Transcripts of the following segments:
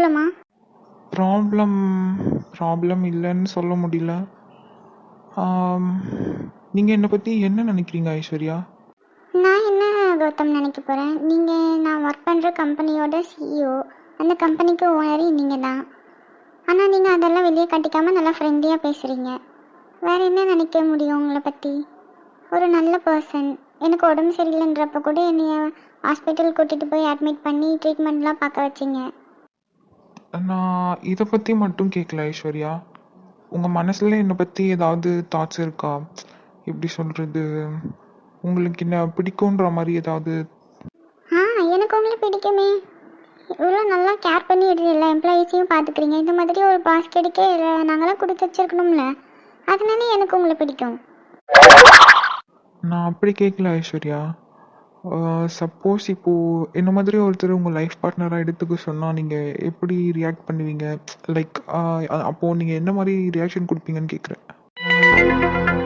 ப்ராப்ளமா? Problem problem இல்லைன்னு சொல்ல முடியல. நீங்கள் என்னை பற்றி என்ன நினைக்கிறீங்க ஐஸ்வர்யா? நான் என்ன கௌதம் நினைக்க போகிறேன்? நான் ஒர்க் பண்ணுற கம்பெனியோட சிஇஓ. அந்த கம்பெனிக்கு ஓனரே நீங்கள் தான். ஆனால் நீங்கள் அதெல்லாம் வெளியே காட்டிக்காமல் நல்லா ஃப்ரெண்ட்லியாக பேசுகிறீங்க. வேறு என்ன நினைக்க முடியும் உங்களை பற்றி? ஒரு நல்ல பர்சன். எனக்கு உடம்பு சரியில்லைன்றப்ப கூட என்னைய ஹாஸ்பிட்டல் கூட்டிகிட்டு போய் அட்மிட் பண்ணி ட்ரீட்மெண்ட்லாம் பார்க்க வச்சிங்க. நான் இதை பற்றி மட்டும் கேட்கல ஐஸ்வர்யா. உங்கள் மனசில் என்னை பற்றி ஏதாவது தாட்ஸ் இருக்கா? எப்படி சொல்கிறது, உங்களுக்கு என்ன பிடிக்குன்ற மாதிரி ஏதாவது? எனக்கு உங்களை பிடிக்குமே. இவ்வளோ நல்லா கேர் பண்ணி எல்லா எம்ப்ளாயீஸையும் பார்த்துக்கிறீங்க. இந்த மாதிரி ஒரு பாஸ் கிடைக்க நாங்களாம் கொடுத்து வச்சிருக்கணும்ல. அதனால எனக்கு உங்களை பிடிக்கும். நான் அப்படி கேட்கல ஐஸ்வர்யா. சப்போஸ் இப்போது என்ன மாதிரி ஒருத்தர் உங்கள் லைஃப் பார்ட்னராக எடுத்துக்க சொன்னால் நீங்கள் எப்படி ரியாக்ட் பண்ணுவீங்க? லைக் அப்போது நீங்கள் என்ன மாதிரி ரியாக்ஷன் கொடுப்பீங்கன்னு கேட்குறேன்.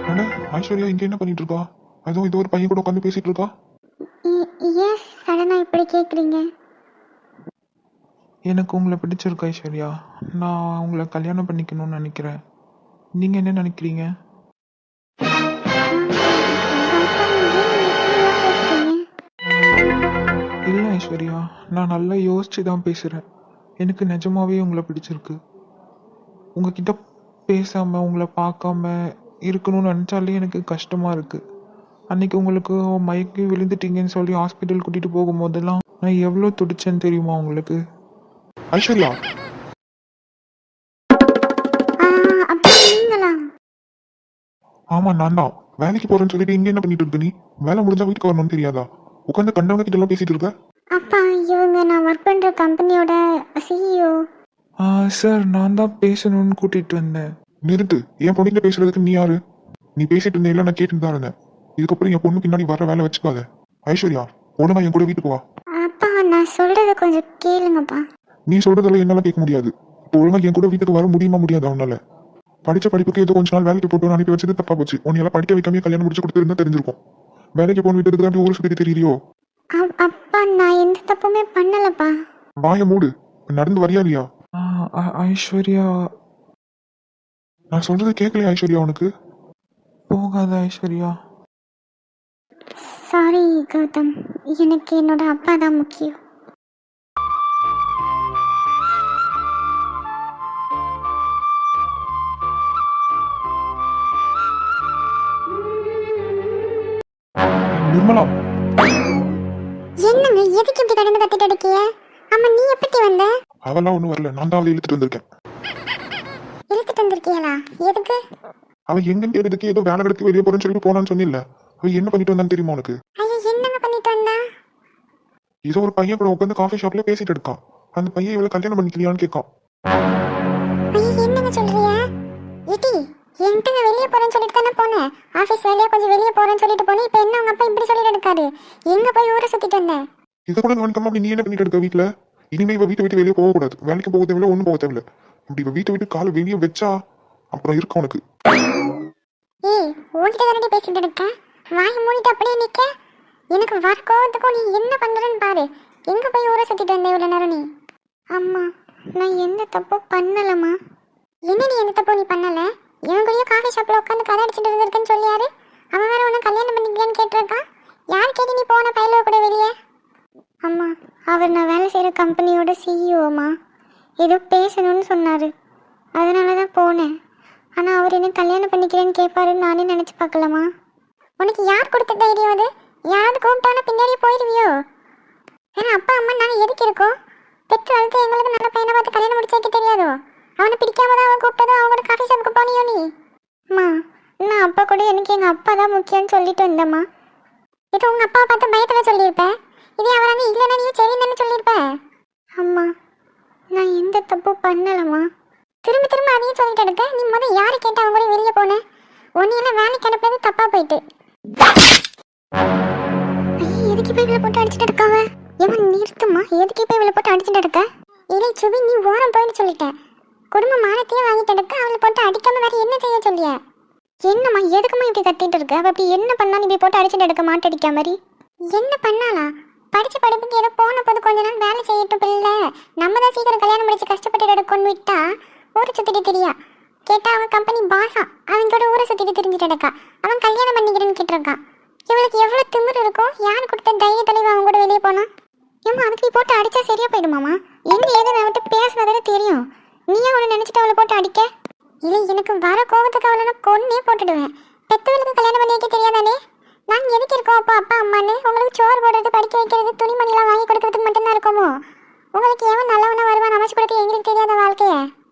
அண்ணா ஐஸ்வர்யா இங்கே என்ன பண்ணிட்டு இருக்கா? அதுவும் இது ஒரு பையன் கூட உட்காந்து பேசிட்டு இருக்கா? ஏன் சடனாக இப்படி கேட்குறீங்க? எனக்கு உங்களை பிடிச்சிருக்கு ஐஸ்வர்யா. நான் உங்களை கல்யாணம் பண்ணிக்கணும்னு நினைக்கிறேன். நீங்கள் என்ன நினைக்கிறீங்க? இல்லை ஐஸ்வர்யா, நான் நல்லா யோசிச்சு தான் பேசுகிறேன். எனக்கு நிஜமாவே உங்களை பிடிச்சிருக்கு. உங்ககிட்ட பேசாமல் உங்களை பார்க்காம இருக்கணும்னு நினச்சாலே எனக்கு கஷ்டமாக இருக்குது. அன்னைக்கு உங்களுக்கு மயக்கி விழுந்துட்டீங்கன்னு சொல்லி ஹாஸ்பிட்டல் கூட்டிகிட்டு போகும்போதெல்லாம் நான் எவ்வளோ துடிச்சேன்னு தெரியுமா உங்களுக்கு? ஐஸ்வர்யா, ஆமாம் நான் தான். வேலைக்கு போகிறேன்னு சொல்லிட்டு இங்கே என்ன பண்ணிட்டு இருக்க நீ? வேலை முடிஞ்சா வீட்டுக்கு வரணும்னு தெரியாதா? உட்காந்து கண்டவங்க கிட்ட எல்லாம் பேசிட்டு இருக்க. அப்பா, இவங்க நான் ஒர்க் பண்ணுற கம்பெனியோட சிஇஓ. சார், நான் தான் பேசணும்னு கூட்டிகிட்டு வந்தேன். நிறுத்து. என் பொண்ணுகிட்ட பேசுறதுக்கு நீ யாரு? நீ பேசிட்டு இருந்தேன், நான் கேட்டுட்டு தான் இருந்தேன். இதுக்கப்புறம் என் பொண்ணு பின்னாடி வர வேலை வச்சுக்காத. ஐஸ்வர்யா, ஒழுங்கா என் கூட வீட்டுக்கு வா. அப்பா, நான் சொல்றது கொஞ்சம் கேளுங்கப்பா. நீ சொல்றதெல்லாம் என்னால கேட்க முடியாது. இப்போ ஒழுங்கா என் கூட வீட்டுக்கு வர முடியாது அவனால. படிச்ச படிப்புக்கு ஏதோ கொஞ்ச நாள் வேலைக்கு போட்டு அனுப்பி வச்சது தப்பா போச்சு. உன்னையெல்லாம் படிக்க வைக்காம கல்யாணம் முடிச்சு கொடுத்துருந்தா தெரிஞ்சிருக்கும். வேலைக்கு போன வீட்டுக்கு தான் ஊர் சுத்தி தெரியலையோ? அப்பா, நான் எந்த தப்புமே பண்ணலப்பா. வாய மூடு. நடந்து வரியா இல்லையா? ஐஸ்வர்யா, நான் சொல்றது கேட்கலையா ஐஸ்வர்யா உனக்கு? போகாத ஐஸ்வர்யா. சாரி கௌதம், எனக்கு என்னோட அப்பா தான் முக்கியம். நிர்மலா, என்னங்க எதுக்கு இப்படி கடந்து கத்திட்டு இருக்கிய? அம்மா, நீ எப்படி வந்த? அவெல்லாம் ஒன்றும் வரல, நான் தான் அவளை இழுத்துட்டு வந்திருக்கேன். இழுத்துட்டு வந்திருக்கியலா? எதுக்கு? அவ எங்கன்னு கேட்டதுக்கு ஏதோ வேலை கிடைத்து வெளியே போறேன்னு சொல்லிட்டு போனான்னு சொன்னில்ல. அவ என்ன பண்ணிட்டு வந்தான்னு தெரியுமா உனக்கு? ஐயா, என்னங்க பண்ணிட்டு வந்தா? ஏதோ ஒரு பையன் கூட உட்காந்து காஃபி ஷாப்ல பேசிட்டு இருக்கான். அந்த பையன் இவளை கல்யாணம் பண்ணிக்கலையான்னு கேட்கான். ஐயா, என்னங்க சொல்றிய? இடி, என்கிட்ட வெளியே போறேன்னு சொல்லிட்டு தானே போனேன். ஆபீஸ் வேலையா கொஞ்சம் வெளியே போறேன்னு சொல்லிட்டு போனேன். இப்போ என்ன உங்க அப்பா இப்படி சொல்லிட்டு இருக்காரு? எங்க போய் ஊரை சுத்திட்டு வந்தேன்? இதை கூட கவனிக்காம அப்படி நீ என்ன பண்ணிட்டு இருக்க வீட்டுல? இனிமே இவ வீட்டை விட்டு வெளியே போகக்கூடாது. வேலைக்கு போக தேவையில்ல, ஒன்றும் போக தேவையில்ல. அப்படி இவ வீட்டை விட்டு காலை வெளியே வச்சா அப்புறம் இருக்கும் உனக்கு. ஏய், உன்கிட்ட தானே பேசிட்டு இருக்கேன். வாய் மூடிட்டு அப்படியே நிக்க. எனக்கு வர கோவத்துக்கும் நீ என்ன பண்றன்னு பாரு. எங்க போய் ஊரை சுத்திட்டு வந்த இவ்வளவு நேரம் நீ? அம்மா, நான் எந்த தப்பும் பண்ணலம்மா. என்ன நீ எந்த தப்பும் நீ பண்ணல? இவன் கூடயும் காஃபி ஷாப்ல உட்காந்து கதை அடிச்சுட்டு இருந்திருக்குன்னு சொல்லியாரு? அவன் வேற உன்னை கல்யாணம் பண்ணிக்கலான்னு கேட்டிருக்கான். யார் கேட்டு நீ போன பையலோ கூட வெளியே? அம்மா, அவர் நான் வேலை செய்கிற கம்பெனியோட சிஇஓமா. ஏதோ பேசணும்னு சொன்னார், அதனால தான் போனேன். ஆனால் அவர் என்ன கல்யாணம் பண்ணிக்கிறேன்னு கேட்பாருன்னு நானே நினச்சி பார்க்கலாமா? உனக்கு யார் கொடுத்த தைரியம் அது? யாராவது கூப்பிட்டானா பின்னாடியே போயிடுவியோ? ஏன்னா அப்பா அம்மா நாங்கள் எதுக்கு இருக்கோம்? பெற்று வளர்த்து எங்களுக்கு நல்ல பையனை பார்த்து கல்யாணம் முடிச்சு வைக்க தெரியாதோ? அவனை பிடிக்காம தான் அவன் கூப்பிட்டதோ அவங்களோட காஃபி ஷாப்புக்கு போனியோ நீ? அம்மா, நான் அப்பா கூட எனக்கு எங்கள் அப்பா தான் முக்கியம்னு சொல்லிட்டு வந்தேம்மா. இது உங்கள் அப்பாவை பார்த்து பயத்தில் சொல்லியிருப்பேன். இதே அவராங்க இல்லைன்னா நீ சரி தானே சொல்லியிருப்ப. அம்மா, நான் எந்த தப்பு பண்ணலம்மா. திரும்ப திரும்ப அதையும் சொல்லிட்டு இருக்க. நீ முதல் யாரை கேட்டு அவங்க கூட வெளியே போன? உன்னையெல்லாம் வேலைக்கு அனுப்புறது தப்பா போயிட்டு. எதுக்கு போய் இவளை போட்டு அடிச்சுட்டு இருக்காவ? இவன் நிறுத்துமா, எதுக்கு போய் இவளை போட்டு அடிச்சுட்டு இருக்க? இல்லை சுபி, நீ ஓரம் போயின்னு சொல்லிட்டேன். குடும்ப மானத்தையே வாங்கிட்டு இருக்க. அவளை போட்டு அடிக்காம வேற என்ன செய்ய சொல்லிய? என்னம்மா, எதுக்குமா இப்படி கத்திட்டு இருக்க? அவ அப்படி என்ன பண்ணா நீ இப்படி போட்டு அடிச்சுட்டு இருக்க? மாட்டடிக்கா மாதிரி என்ன பண்ணாளா? படிச்ச படிப்புக்கு ஏதோ போன போது கொஞ்ச நாள் வேலை செய்யட்டும் பிள்ளை, நம்ம தான் சீக்கிரம் கல்யாணம் முடிச்சு கஷ்டப்பட்டு எடுக்கணும்னு விட்டா ஊரை சுத்திட்டு தெரியா. கேட்டா அவன் கம்பெனி பாஸா, அவன் கூட ஊரை சுத்திட்டு தெரிஞ்சுட்டு இருக்கா. அவன் கல்யாணம் பண்ணிக்கிறேன்னு கேட்டிருக்கான். இவளுக்கு எவ்வளவு திமிரு இருக்கும், யார் கொடுத்த தைரியத்தலைவா அவன் கூட வெளியே போனா? ஏமா அதுக்கு நீ போட்டு அடிச்சா சரியா போயிடுமாமா? என்ன ஏதோ அவன்கிட்ட பேசுனதானே தெரியும், நீயே அவனை நினைச்சிட்டு அவளை போட்டு அடிக்க? இல்லை, எனக்கு வர கோபத்துக்கு அவளை நான் கொன்னே போட்டுடுவேன். பெத்தவளுக்கு கல்யாணம் பண்ணி வைக்க தெரியாதானே? நாங்கள் எதுக்கு இருக்கோம் அப்பா அப்பா அம்மான்னு? உங்களுக்கு சோறு போடுறது, படிக்க வைக்கிறது, துணிமணிலாம் வாங்கி கொடுக்கறதுக்கு மட்டும்தான் இருக்கோமோ? உங்களுக்கு எவன் நல்லவனா வருவான் அமைச்சு கொடுத்து எங்களுக்கு தெரியாத வாழ்க்கைய?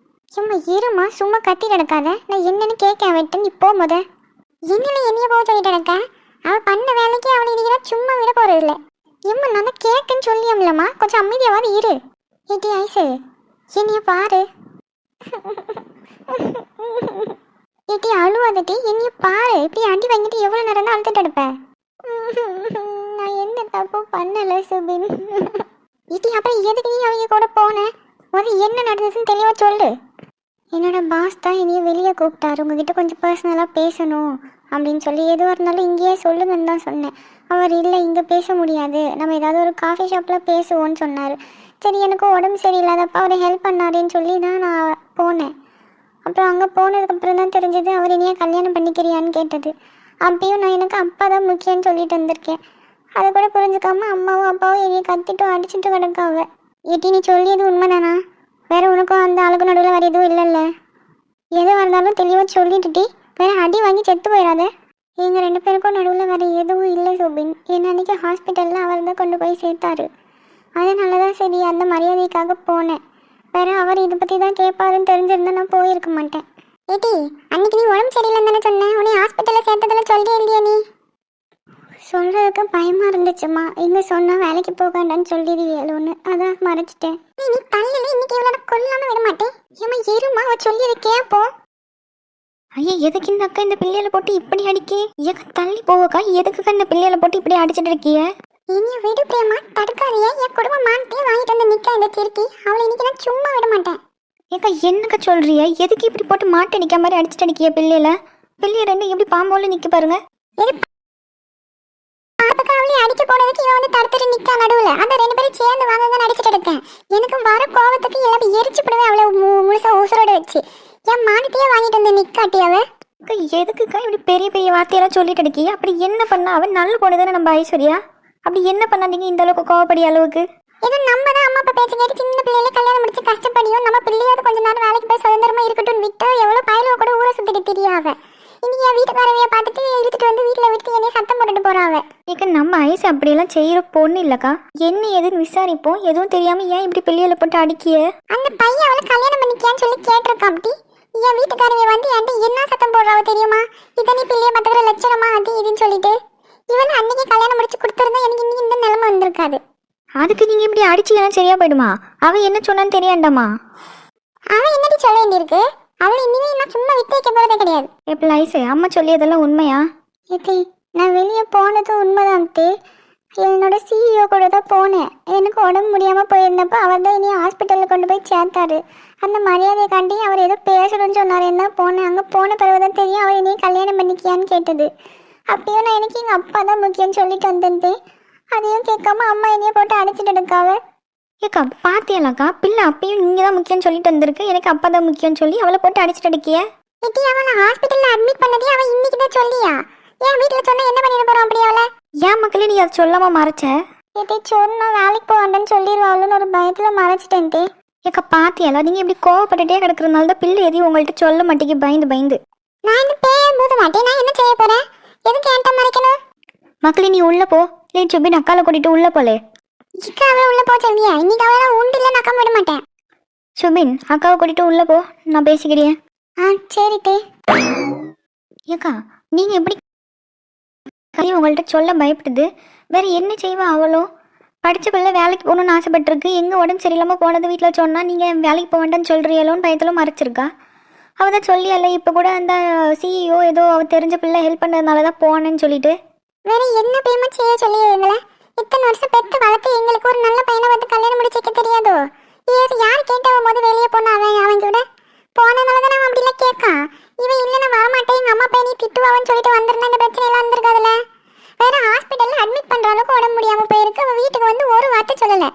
சும்மா இருமா, சும்மா கத்தி நடக்காத. நான் என்னன்னு கேட்க விட்டு நீ போ முத. என்னல என்னைய போக சொல்லிட்டு நடக்க? அவள் பண்ண வேலைக்கு அவளை இன்னைக்கு சும்மா விட போறது இல்லை. எம்மா நான் தான் கேட்குன்னு சொல்லியம்லம்மா, கொஞ்சம் அமைதியாவது இரு. ஏட்டி ஐசு, என்னைய பாரு. ஏட்டி அழுவாதட்டி, என்னைய பாரு. இப்படி அடி வாங்கிட்டு எவ்வளோ நேரம் தான் அழுத்துட்டு எடுப்பேன்? நான் என்ன தப்பு பண்ணலை சுபின். ஏட்டி அப்புறம் எதுக்கு நீ அவங்க கூட போன? என்ன நடந்ததுன்னு தெளிவாக சொல்லு. என்னோட பாஸ் தான் என்னைய வெளியே கூப்பிட்டாரு, உங்ககிட்ட கொஞ்சம் பர்சனலாக பேசணும் அப்படின்னு சொல்லி. எதுவாக இருந்தாலும் இங்கேயே சொல்லுங்கன்னு தான் சொன்னேன். அவர் இல்லை, இங்கே பேச முடியாது, நம்ம ஏதாவது ஒரு காஃபி ஷாப்பில் பேசுவோன்னு சொன்னார். சரி, எனக்கு உடம்பு சரியில்லாதப்போ அவர் ஹெல்ப் பண்ணாருன்னு சொல்லி தான் நான் போனேன். அப்புறம் அங்கே போனதுக்கப்புறம் தான் தெரிஞ்சது அவர் என்னைய கல்யாணம் பண்ணிக்கிறியான்னு கேட்டது. அப்பயும் நான் எனக்கு அப்பா தான் முக்கியம்னு சொல்லிட்டு வந்திருக்கேன். அதை கூட புரிஞ்சுக்காம அம்மாவும் அப்பாவும் என்னைய கத்திட்டும் அடிச்சுட்டு கிடக்காவ. ஏட்டி நீ சொல்லியது உண்மைதானா? வேற உனக்கும் அந்த ஆளுக்கு நடுவில் வேறு எதுவும் இல்லைல்ல? எது வந்தாலும் தெளிவாக சொல்லிட்டுட்டி, வேற அடி வாங்கி செத்து போயிடாத. எங்கள் 2 பேருக்கும் நடுவில் வேறு எதுவும் இல்லை சுபின். என்ன அன்றைக்கி ஹாஸ்பிட்டலில் அவர் தான் கொண்டு போய் சேர்த்தாரு. அதனால தான் சரி அந்த மரியாதைக்காக போனேன். வேற அவர் இதை பற்றி தான் கேட்பாருன்னு தெரிஞ்சிருந்தா நான் போயிருக்க மாட்டேன். ஏட்டி அன்னைக்கு நீ உடம்பு சரியில்லைன்னு தானே சொன்னேன், உன்னை ஹாஸ்பிட்டலில் சேர்த்ததில் சொல்லியே இல்லையா? நீ சொல்கிறதுக்கு பயமாக இருந்துச்சுமா, இங்கே சொன்னால் வேலைக்கு போக வேண்டான்னு சொல்லிடுவியலோன்னு, அதான் மறைச்சிட்டேன். நீ தள்ளில இன்னைக்கு இவ்வளோ கொல்லாமல் விட மாட்டேன். ஏமா இருமா, அவள் சொல்லி அதை கேட்போம். ஐயா எதுக்கு இந்த அக்கா இந்த பிள்ளையில போட்டு இப்படி அடிக்கி? ஏக்கா தள்ளி போவக்கா, எதுக்குக்கா இந்த பிள்ளையில போட்டு இப்படி அடிச்சிட்டு இருக்கிய? இனி விடு பிரேமா, தடுக்காதியா. என் குடும்பம் மானத்தையே வாங்கிட்டு வந்து நிற்க இந்த திருக்கி. அவளை இன்னைக்கு நான் சும்மா விட மாட்டேன். ஏக்கா என்னக்கா சொல்றிய? எதுக்கு இப்படி போட்டு மாட்டு அடிக்க மாதிரி அடிச்சிட்டு அடிக்கிய பிள்ளையில? பிள்ளைய 2 எப்படி பாம்போல நிற்க பாருங்க. அவளை அடிக்க போனதுக்கு இவன் வந்து தடுத்துட்டு நிற்கா நடுவில். அந்த 2 பேரும் சேர்ந்து வாங்க தான் அடிச்சுட்டு இருக்கேன். எனக்கு வர கோபத்துக்கு எல்லாம் எரிச்சு போடுவேன் அவளை முழுசா ஊசரோட வச்சு. என் மானத்தையே வாங்கிட்டு வந்து நிற்காட்டி அவ. எதுக்குக்கா இப்படி பெரிய பெரிய வார்த்தையெல்லாம் சொல்லிட்டு இருக்கீ? அப்படி என்ன பண்ணா? அவன் நல்ல பொண்ணுதானே நம்ம ஐஸ்வர்யா. அப்படி என்ன பண்ணாதீங்க இந்த அளவுக்கு கோவப்படிய அளவுக்கு? ஏதோ நம்ம தான் அம்மா அப்பா பேச்சு கேட்டு சின்ன பிள்ளையில கல்யாணம் முடிச்சு கஷ்டப்படியும் நம்ம பிள்ளையாவது கொஞ்ச நேரம் வேலைக்கு போய் சுதந்திரமா இருக்கட்டும் விட்டா எவ்வளோ பயலுவ கூட ஊரை சுத்திட்டு தெரியாவ. இன்னைக்கு என் வீட்டுக்காரவைய பார்த்துட்டு இழுத்துட்டு வந்து வீட்டில் விட்டு என்னைய சத்தம் போட்டுட்டு போறாவ. ஏக்க நம்ம ஐஸ் அப்படியெல்லாம் செய்யற பொண்ணு இல்லக்கா. என்ன ஏதுன்னு விசாரிப்போம். எதுவும் தெரியாம ஏன் இப்படி பிள்ளையில போட்டு அடிக்கிய? அந்த பையன் அவளை கல்யாணம் பண்ணிக்கியான்னு சொல்லி கேட்டிருக்கா. அப்படி என் வீட்டுக்காரவைய வந்து என்கிட்ட என்ன சத்தம் போடுறாவ தெரியுமா? இதனி பிள்ளைய பார்த்துக்கிற லட்சணமா அது இதுன்னு சொல்லிட்டு. இவன் அன்னைக்கு கல்யாணம் முடிச்சு கொடுத்துருந்தா எனக்கு இன்னைக்கு இந்த நிலைமை வந்திருக்காது. அதுக்கு நீங்க இப்படி அடிச்சீங்கன்னா சரியா போயிடுமா? அவன் என்ன சொன்னான்னு தெரியாண்டாமா? அவன் என்னடி சொல்ல வேண்டியிருக்கு? அவளை இனிமே நான் சும்மா விட்டு வைக்க போறதே கிடையாது. எப்படி ஐசு அம்மா சொல்லியதெல்லாம் உண்மையா? ஏத்தி நான் வெளியே போனது உண்மைதான். என்னோட சிஇஓ கூட தான் போனேன். எனக்கு உடம்பு முடியாமல் போயிருந்தப்போ அவர் தான் இனி ஹாஸ்பிட்டலில் கொண்டு போய் சேர்த்தாரு. அந்த மரியாதை காண்டி அவர் ஏதோ பேசணும்னு சொன்னார் தான் போனேன். அங்கே போன பிறகு தான் தெரியும் அவர் இனி கல்யாணம் பண்ணிக்கியான்னு கேட்டது. அப்பயும் நான் எனக்கு எங்கள் அப்பா தான் முக்கியம்னு சொல்லிட்டு வந்திருந்தேன். அதையும் கேட்காம அம்மா என்னைய போட்டு அடிச்சுட்டு எடுக்காவ. ஏக்கா பாத்தியலாக்கா, பிள்ளை அப்பயும் நீங்கள் தான் முக்கியம்னு சொல்லிட்டு வந்திருக்கு, எனக்கு அப்பா தான் முக்கியம்னு சொல்லி அவளை போட்டு அடிச்சுட்டு எடுக்கிய. ஏட்டி அவனை ஹாஸ்பிட்டலில் அட்மிட் பண்ணதே அவன் இன்னைக்கு தான் சொல்லியா? ஏன் வீட்டில் சொன்னால் என்ன பண்ணிட்டு போகிறான் அப்படி அவளை? ஏன் மக்களே நீ அதை சொல்லாம மறைச்ச? ஏட்டி சொன்னா வேலைக்கு போவேண்டான்னு சொல்லிடுவாள்னு ஒரு பயத்தில் மறைச்சிட்டேன். ஏக்கா பாத்தியலா, நீங்கள் இப்படி கோவப்பட்டுட்டே கிடக்கிறதுனால தான் பிள்ளை எதையும் உங்கள்கிட்ட சொல்ல மாட்டேங்க பயந்து பயந்து. நான் என்ன பேய போத மாட்டேன், நான் என்ன செய்ய போகிறேன்? எதுக்கு என்கிட்ட மறைக்கணும்? மக்களே நீ உள்ளே போ, இல்லை சுபின் அக்காவை கூட்டிகிட்டு உள்ளே போலே. இக்கா அவளை உள்ளே போ சொல்லியா? இன்னைக்கு அவளை உண்டு இல்லை, நான் விட மாட்டேன். சுபின் அக்காவை கூட்டிகிட்டு உள்ளே போ, நான் பேசிக்கிறேன். சரி தே. ஏக்கா நீங்கள் எப்படி உங்கள்கிட்ட சொல்ல பயப்படுது? வேற என்ன செய்வா அவளும்? படித்த பிள்ளை வேலைக்கு போகணுன்னு ஆசைப்பட்டிருக்கு. எங்கே உடம்பு சரியில்லாமல் போனது வீட்டில் சொன்னால் நீங்கள் வேலைக்கு போக வேண்டாம்னு சொல்கிறீங்களோன்னு பயத்தில் மறைச்சிருக்கா. அவள் தான் சொல்லியல்ல, இப்போ கூட அந்த சிஇஓ ஏதோ அவள் தெரிஞ்ச பிள்ளை ஹெல்ப் பண்ணுறதுனால தான் போனேன்னு சொல்லிட்டு. வேற என்ன பேமெண்ட் செய்ய சொல்லிடுங்களே? இத்தனை வருஷம் பெற்று வளர்த்து எங்களுக்கு ஒரு நல்ல பையனை வந்து கல்யாணம் முடிச்சு வைக்க தெரியாதோ? யார் கேட்டவன் போது வெளியே போனா அவன் கூட போனதுனால தான் அவன் அப்படிலாம் கேட்கான். இவன் இல்லை நான் வரமாட்டேன், எங்கள் அம்மா பையனை திட்டுவான்னு சொல்லிட்டு வந்திருந்தா இந்த பிரச்சனை எல்லாம் வந்திருக்காதுல்ல. வேற ஹாஸ்பிட்டல்ல அட்மிட் பண்ற அளவுக்கு உடம்பு முடியாம போயிருக்கு. அவ வீட்டுக்கு வந்து ஒரு வார்த்தை சொல்லல.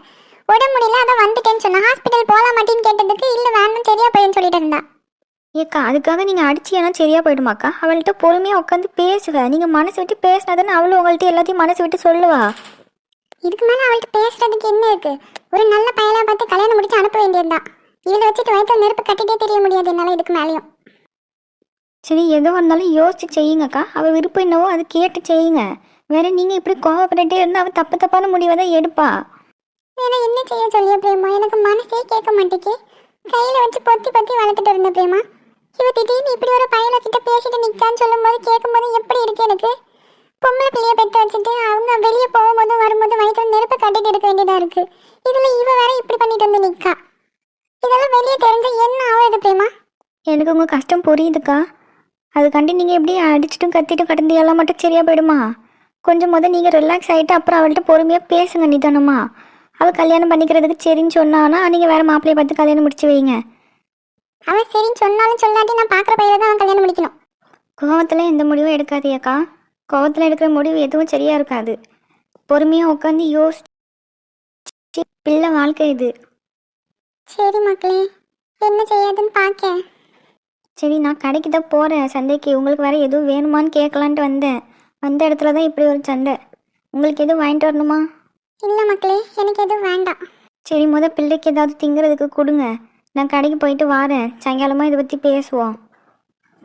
உடம்பு முடியல அதான் வந்துட்டேன்னு சொன்னா. ஹாஸ்பிட்டல் போக மாட்டேன்னு கேட்டதுக்கு இல்ல வேணும் சரியா போயின்னு சொல்லிட்டு இருந்தா. ஏக்கா அதுக்காக நீங்கள் அடிச்சியானா சரியாக போயிடுமாக்கா? அவள்கிட்ட பொறுமையாக உட்காந்து பேசுக. நீங்கள் மனசு விட்டு பேசினா தானே அவளும் உங்கள்கிட்ட எல்லாத்தையும் மனசு விட்டு சொல்லுவா. இதுக்கு மேல அவள்கிட்ட பேசுறதுக்கு என்ன இருக்கு? ஒரு நல்ல பையனா பார்த்து கல்யாணம் முடிச்சு அனுப்ப வேண்டியதுதான். இவளை வச்சுட்டு வயிற்றுல நெருப்பு கட்டிட்டே தெரிய முடியாது என்னால இதுக்கு மேலேயும். சரி எதுவாக இருந்தாலும் யோசிச்சு செய்யுங்கக்கா. அவள் விருப்பம் என்னவோ அது கேட்டு செய்யுங்க. வேற நீங்கள் இப்படி கோவப்பட்டுட்டே இருந்தால் அவள் தப்பு தப்பான முடிவை தான் எடுப்பா. வேற என்ன செய்ய சொல்லிய பிரேமா? எனக்கு மனசே கேட்க மாட்டேக்கு. கையில வச்சு பொத்தி பொத்தி வளர்த்துட்டு இருந்த பிரேமா. இவ திடீர்னு இப்படி ஒரு பையனை கிட்ட பேசிட்டு நிக்கான்னு சொல்லும்போது கேட்கும்போது எப்படி இருக்கு எனக்கு? பொம்பளை பிள்ளைய பெற்று வச்சுட்டு அவங்க வெளியே போகும்போது வரும்போது வயிற்றுல நெருப்பு கட்டிட்டு இருக்க வேண்டியதா இருக்கு. இதுல இவ வேற இப்படி பண்ணிட்டு வந்து நிக்கா. இதெல்லாம் வெளியே தெரிஞ்சா என்ன ஆகுது பிரேமா? எனக்கு உங்கள் கஷ்டம் புரியுதுக்கா. அதுக்காண்டி நீங்கள் எப்படி அடிச்சிட்டும் கத்திட்டும் கடந்து எல்லாம் மட்டும் சரியாக போயிடுமா? கொஞ்சம் நீங்கள் ரிலாக்ஸ் ஆகிட்டு அப்புறம் அவள்கிட்ட பொறுமையாக பேசுங்க நிதானமா. அவள் கல்யாணம் பண்ணிக்கிறதுக்கு சரின்னு சொன்னான்னா நீங்கள் வேறு மாப்பிள்ளையை பார்த்து கல்யாணம் முடிச்சு வைங்க. அவன் சரின்னு சொன்னாலும் சொல்லாட்டி நான் பாக்குற பையில தான் அவன் கல்யாணம் முடிக்கணும். கோவத்தில் எந்த முடிவும் எடுக்காதியாக்கா. கோவத்தில் எடுக்கிற முடிவு எதுவும் சரியாக இருக்காது. பொறுமையாக உட்காந்து யோசிச்சு பிள்ளை வாழ்க்கை இது. சரி மக்களே, என்ன செய்யாதுன்னு பார்க்கேன். சரி நான் கடைக்கு தான் போகிறேன் சந்தைக்கு. உங்களுக்கு வேறு எதுவும் வேணுமான்னு கேட்கலான்ட்டு வந்தேன். வந்த இடத்துல தான் இப்படி ஒரு சண்டை. உங்களுக்கு எதுவும் வாங்கிட்டு வரணுமா? இல்ல மக்களே, எனக்கு எதுவும் வேண்டாம். சரி பிள்ளைக்கு ஏதாவது திங்கிறதுக்கு கொடுங்க. நான் கடைக்கு போயிட்டு வரேன். சாயங்காலமாக இதை பற்றி பேசுவோம்.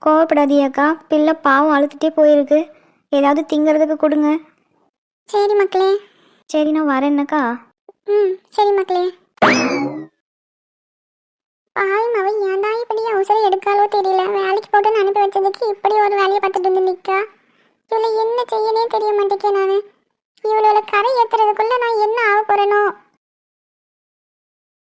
கோவப்படாதியாக்கா. பிள்ளை பாவம் அழுத்துட்டே போயிருக்கு. ஏதாவது திங்கிறதுக்கு கொடுங்க. சரி மக்களே. சரி நான் வரேன்னக்கா. சரி மக்களே. பாவம் அவன் ஏன்டா இப்படி அவசரம் எடுக்காலோ தெரியல. வேலைக்கு போட்டு அனுப்பி வச்சதுக்கு இப்படி ஒரு வேலையை பார்த்துட்டு வந்து நிற்கா. இவளை என்ன செய்யனே தெரிய மாட்டேக்கே நான். இவளோட கரை ஏற்றுறதுக்குள்ள நான் என்ன